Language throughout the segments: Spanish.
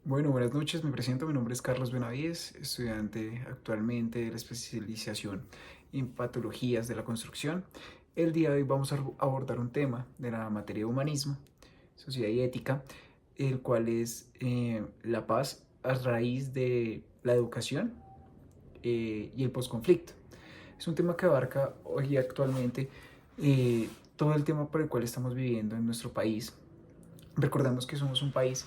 Bueno, buenas noches, me presento, mi nombre es Carlos Benavides, estudiante actualmente de la especialización en patologías de la construcción. El día de hoy vamos a abordar un tema de la materia de humanismo, sociedad y ética, el cual es la paz a raíz de la educación y el posconflicto. Es un tema que abarca hoy actualmente todo el tema por el cual estamos viviendo en nuestro país. Recordamos que somos un país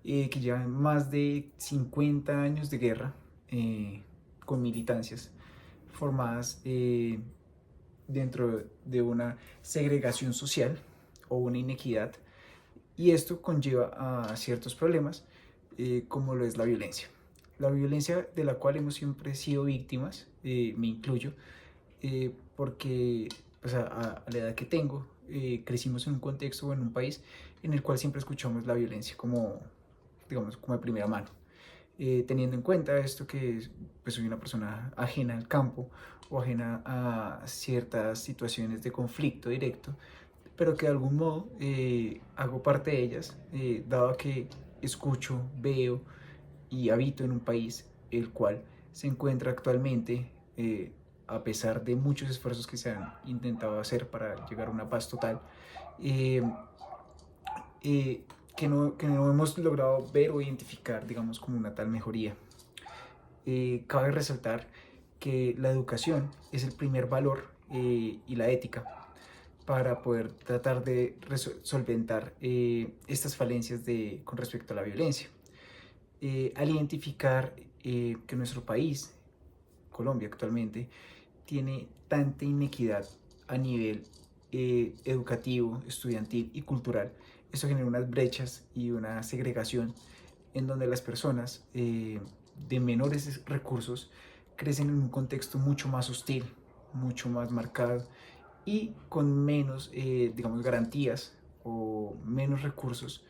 que lleva más de 50 años de guerra con militancias formadas dentro de una segregación social o una inequidad, y esto conlleva a ciertos problemas como lo es la violencia. La violencia de la cual hemos siempre sido víctimas, me incluyo, porque pues, a la edad que tengo, crecimos en un contexto o en un país en el cual siempre escuchamos la violencia como, digamos, como de primera mano. Teniendo en cuenta esto que pues, soy una persona ajena al campo o ajena a ciertas situaciones de conflicto directo, pero que de algún modo hago parte de ellas, dado que escucho, veo y habito en un país el cual se encuentra actualmente, a pesar de muchos esfuerzos que se han intentado hacer para llegar a una paz total, eh, eh, que no hemos logrado ver o identificar, digamos, como una tal mejoría. Cabe resaltar que la educación es el primer valor y la ética para poder tratar de solventar estas falencias con respecto a la violencia. Al identificar que nuestro país, Colombia actualmente, tiene tanta inequidad a nivel educativo, estudiantil y cultural, eso genera unas brechas y una segregación en donde las personas de menores recursos crecen en un contexto mucho más hostil, mucho más marcado y con menos, digamos, garantías o menos recursos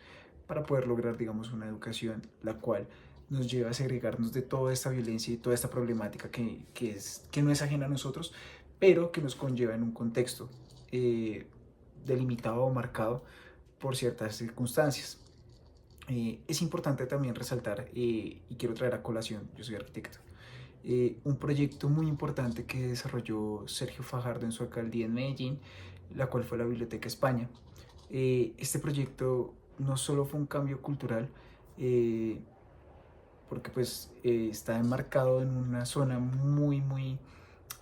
para poder lograr, digamos, una educación la cual nos lleva a segregarnos de toda esta violencia y toda esta problemática que no es ajena a nosotros, pero que nos conlleva en un contexto delimitado o marcado por ciertas circunstancias. Es importante también resaltar, y quiero traer a colación, yo soy arquitecto, un proyecto muy importante que desarrolló Sergio Fajardo en su alcaldía en Medellín, la cual fue la Biblioteca España. Este proyecto no solo fue un cambio cultural, eh, porque pues está enmarcado en una zona muy,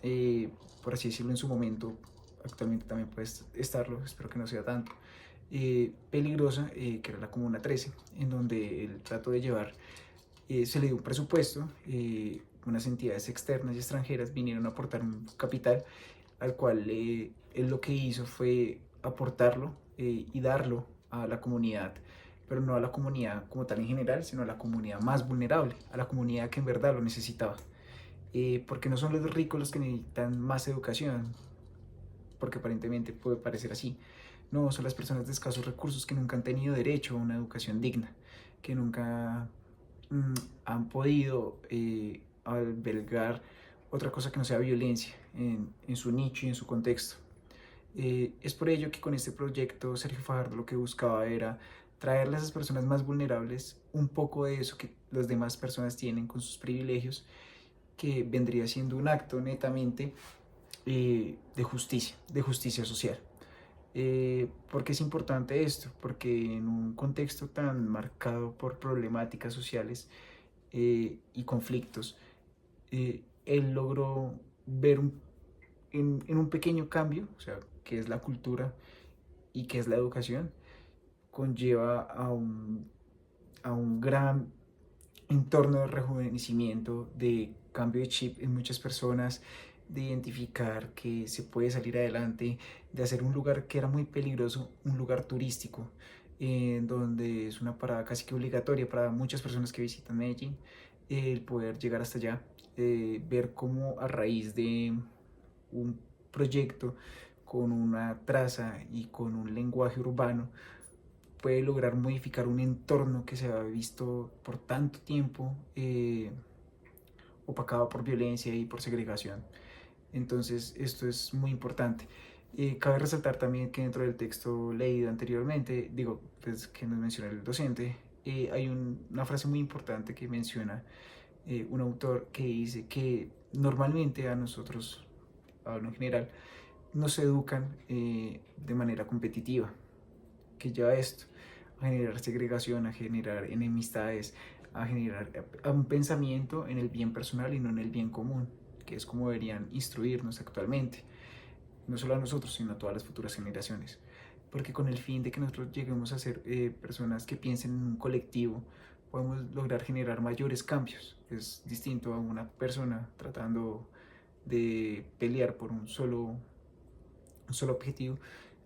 eh, por así decirlo en su momento, actualmente también puede estarlo, espero que no sea tanto, peligrosa, que era la Comuna 13, en donde el trato de llevar, se le dio un presupuesto, unas entidades externas y extranjeras vinieron a aportar un capital al cual él lo que hizo fue aportarlo y darlo a la comunidad, pero no a la comunidad como tal en general, sino a la comunidad más vulnerable, a la comunidad que en verdad lo necesitaba. Porque no son los ricos los que necesitan más educación, porque aparentemente puede parecer así. No, son las personas de escasos recursos que nunca han tenido derecho a una educación digna, que nunca mm, han podido albergar otra cosa que no sea violencia en su nicho y en su contexto. Es por ello que con este proyecto Sergio Fajardo lo que buscaba era traerle a esas personas más vulnerables un poco de eso que las demás personas tienen con sus privilegios, que vendría siendo un acto netamente de justicia social. ¿Por qué es importante esto? Porque en un contexto tan marcado por problemáticas sociales y conflictos, él logró ver en un pequeño cambio, o sea, que es la cultura y que es la educación, conlleva a un gran entorno de rejuvenecimiento, de cambio de chip en muchas personas, de identificar que se puede salir adelante, de hacer un lugar que era muy peligroso, un lugar turístico, donde es una parada casi que obligatoria para muchas personas que visitan Medellín, el poder llegar hasta allá, ver cómo a raíz de un proyecto con una traza y con un lenguaje urbano puede lograr modificar un entorno que se ha visto por tanto tiempo opacado por violencia y por segregación. Entonces, esto es muy importante. Cabe resaltar también que dentro del texto leído anteriormente, digo, pues que nos menciona el docente, una frase muy importante que menciona un autor que dice que normalmente a nosotros, hablo en general, nos educan de manera competitiva, que lleva esto a generar segregación, a generar enemistades, a generar a un pensamiento en el bien personal y no en el bien común, que es como deberían instruirnos actualmente, no solo a nosotros, sino a todas las futuras generaciones. Porque con el fin de que nosotros lleguemos a ser personas que piensen en un colectivo, podemos lograr generar mayores cambios. Es distinto a una persona tratando de pelear por un solo objetivo,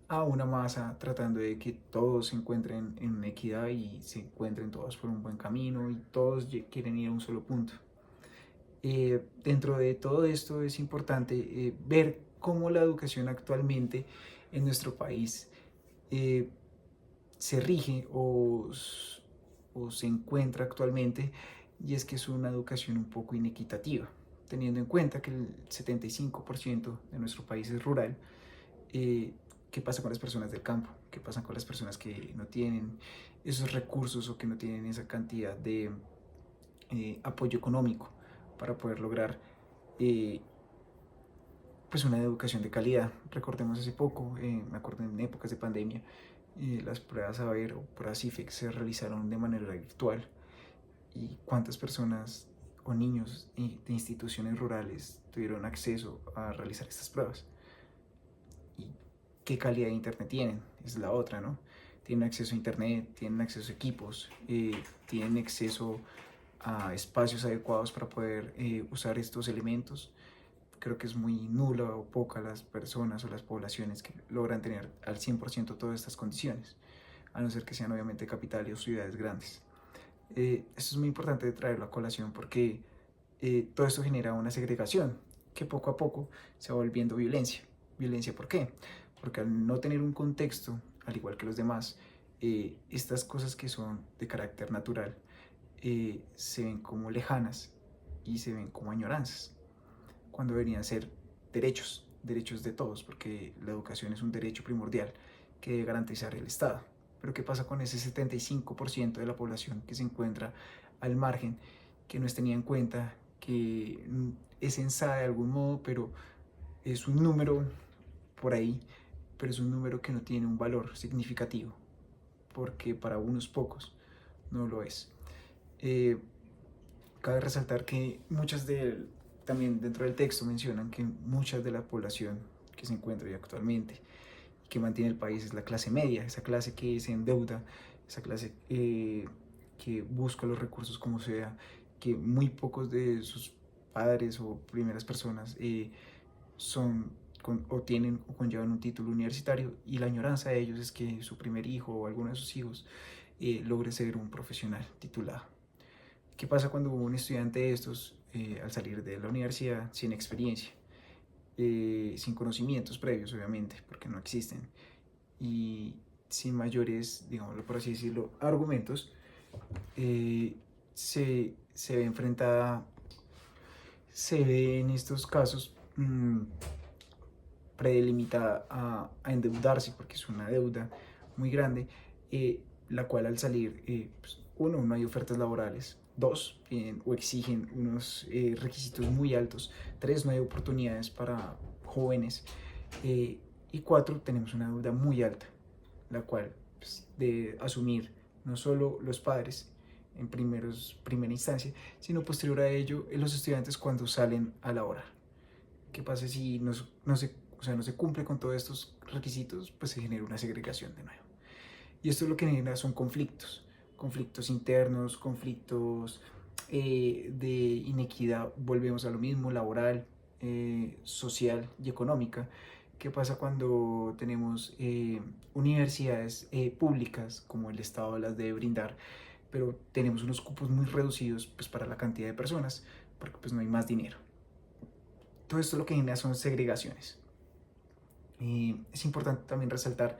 a una masa tratando de que todos se encuentren en equidad y se encuentren todos por un buen camino y todos quieren ir a un solo punto. Dentro de todo esto es importante ver cómo la educación actualmente en nuestro país eh, se rige o se encuentra actualmente, y es que es una educación un poco inequitativa, teniendo en cuenta que el 75% de nuestro país es rural. eh, ¿Qué pasa con las personas del campo? ¿Qué pasa con las personas que no tienen esos recursos o que no tienen esa cantidad de apoyo económico para poder lograr eh, pues una educación de calidad? Recordemos hace poco, me acuerdo en épocas de pandemia, las pruebas AVER o pruebas IFEX se realizaron de manera virtual, y cuántas personas o niños de instituciones rurales tuvieron acceso a realizar estas pruebas y qué calidad de internet tienen, es la otra, ¿no? Tienen acceso a internet, tienen acceso a equipos, tienen acceso a espacios adecuados para poder usar estos elementos. Creo que es muy nula o poca las personas o las poblaciones que logran tener al 100% todas estas condiciones, a no ser que sean obviamente capitales o ciudades grandes. Esto es muy importante traerlo a colación porque todo esto genera una segregación que poco a poco se va volviendo violencia. ¿Violencia por qué? Porque al no tener un contexto, al igual que los demás, estas cosas que son de carácter natural se ven como lejanas y se ven como añoranzas, cuando deberían ser derechos, derechos de todos, porque la educación es un derecho primordial que debe garantizar el Estado. Pero ¿qué pasa con ese 75% de la población que se encuentra al margen, que no es tenida en cuenta, que es censada de algún modo, pero es un número por ahí, pero es un número que no tiene un valor significativo, porque para unos pocos no lo es? Eh, Cabe resaltar que también dentro del texto mencionan que muchas de la población que se encuentra hoy actualmente y que mantiene el país es la clase media, esa clase que se endeuda, esa clase que busca los recursos como sea, que muy pocos de sus padres o primeras personas son o tienen o conllevan un título universitario, y la añoranza de ellos es que su primer hijo o alguno de sus hijos logre ser un profesional titulado. ¿Qué pasa cuando un estudiante de estos, al salir de la universidad sin experiencia, sin conocimientos previos, obviamente, porque no existen, y sin mayores, digámoslo por así decirlo, argumentos, se ve enfrentada, se ve en estos casos predelimitada a endeudarse, porque es una deuda muy grande, la cual al salir, pues, uno, no hay ofertas laborales; dos, o exigen unos requisitos muy altos; tres, no hay oportunidades para jóvenes; y cuatro, tenemos una deuda muy alta, la cual pues, de asumir no solo los padres en primera instancia, sino posterior a ello los estudiantes cuando salen a laborar. ¿Qué pasa si no se cumple con todos estos requisitos? Pues se genera una segregación de nuevo. Y esto lo que genera son conflictos, conflictos internos, conflictos de inequidad, volvemos a lo mismo, laboral, social y económica. ¿Qué pasa cuando tenemos universidades públicas, como el Estado las debe brindar, pero tenemos unos cupos muy reducidos pues, para la cantidad de personas, porque pues, no hay más dinero? Todo esto lo que genera son segregaciones. Es importante también resaltar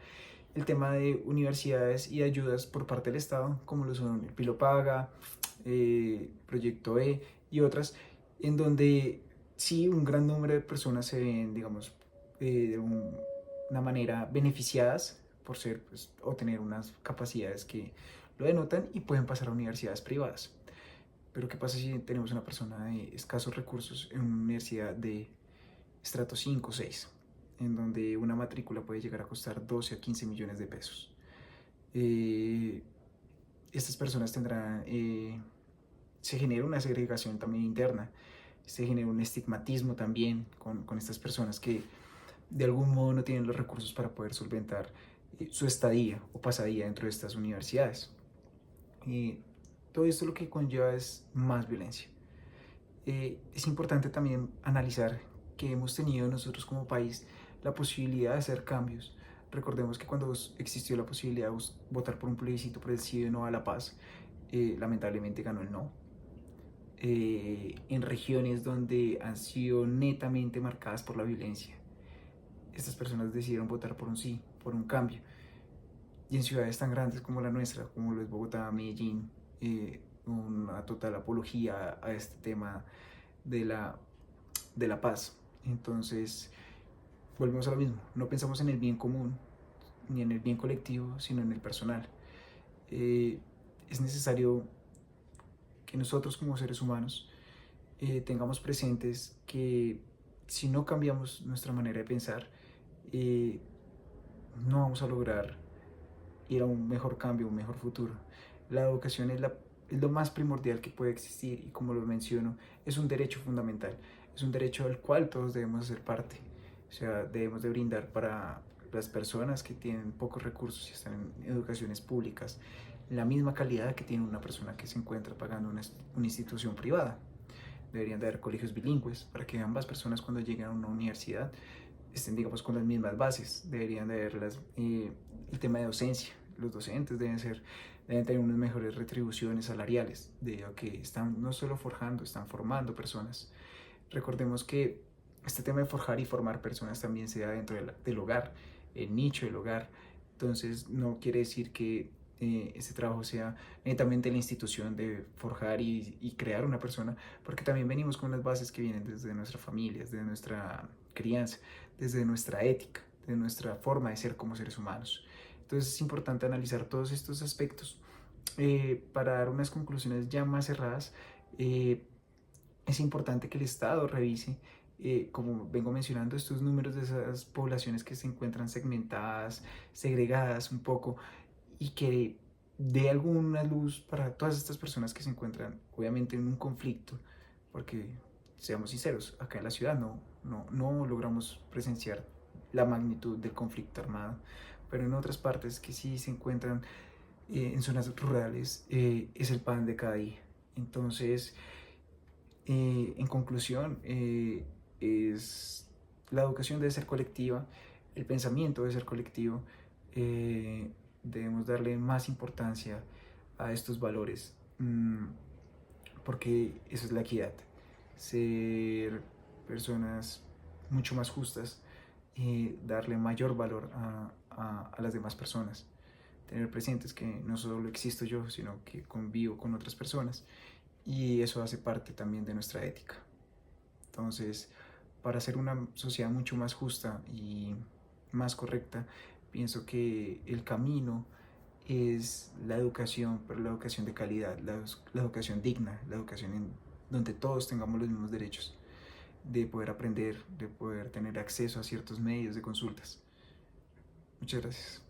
el tema de universidades y ayudas por parte del Estado, como lo son el Pilo Paga, Proyecto E y otras, en donde sí un gran número de personas se ven, digamos, una manera beneficiadas por ser pues, o tener unas capacidades que lo denotan y pueden pasar a universidades privadas. Pero ¿qué pasa si tenemos una persona de escasos recursos en una universidad de estrato 5 o 6, en donde una matrícula puede llegar a costar 12 a 15 millones de pesos? Eh, Estas personas tendrán, se genera una segregación también interna, se genera un estigmatismo también con estas personas que de algún modo no tienen los recursos para poder solventar su estadía o pasadía dentro de estas universidades. Y todo esto lo que conlleva es más violencia. Es importante también analizar que hemos tenido nosotros como país la posibilidad de hacer cambios. Recordemos que cuando existió la posibilidad de votar por un plebiscito por el sí o no a la paz, lamentablemente ganó el no. En regiones donde han sido netamente marcadas por la violencia, estas personas decidieron votar por un sí, por un cambio. Y en ciudades tan grandes como la nuestra, como lo es Bogotá, Medellín, una total apología a este tema de la paz. Entonces, volvemos a lo mismo, no pensamos en el bien común, ni en el bien colectivo, sino en el personal. Es necesario que nosotros como seres humanos tengamos presentes que si no cambiamos nuestra manera de pensar, eh, no vamos a lograr ir a un mejor cambio, un mejor futuro. La educación es lo más primordial que puede existir y como lo menciono, es un derecho fundamental, es un derecho al cual todos debemos hacer parte. O sea, debemos de brindar para las personas que tienen pocos recursos y están en educaciones públicas la misma calidad que tiene una persona que se encuentra pagando una institución privada. Deberían de haber colegios bilingües para que ambas personas cuando lleguen a una universidad estén, digamos, con las mismas bases. Deberían de haber el tema de docencia. Los docentes deben tener unas mejores retribuciones salariales, debido a que están no solo forjando, están formando personas. Recordemos que este tema de forjar y formar personas también se da dentro del hogar, el nicho del hogar. Entonces no quiere decir que este trabajo sea netamente la institución de forjar y crear una persona, porque también venimos con las bases que vienen desde nuestra familia, desde nuestra crianza, desde nuestra ética, de nuestra forma de ser como seres humanos. Entonces es importante analizar todos estos aspectos para dar unas conclusiones ya más cerradas. Es importante que el Estado revise, como vengo mencionando, estos números de esas poblaciones que se encuentran segmentadas, segregadas un poco, y que dé alguna luz para todas estas personas que se encuentran obviamente en un conflicto, porque seamos sinceros, acá en la ciudad no logramos presenciar la magnitud del conflicto armado, pero en otras partes que sí se encuentran en zonas rurales es el pan de cada día. Entonces, en conclusión, es la educación debe ser colectiva, el pensamiento debe ser colectivo, debemos darle más importancia a estos valores, porque eso es la equidad, ser personas mucho más justas y darle mayor valor a las demás personas. Tener presentes que no solo existo yo, sino que convivo con otras personas y eso hace parte también de nuestra ética. Entonces, para hacer una sociedad mucho más justa y más correcta, pienso que el camino es la educación, pero la educación de calidad, la educación digna, la educación en donde todos tengamos los mismos derechos de poder aprender, de poder tener acceso a ciertos medios de consultas. Muchas gracias.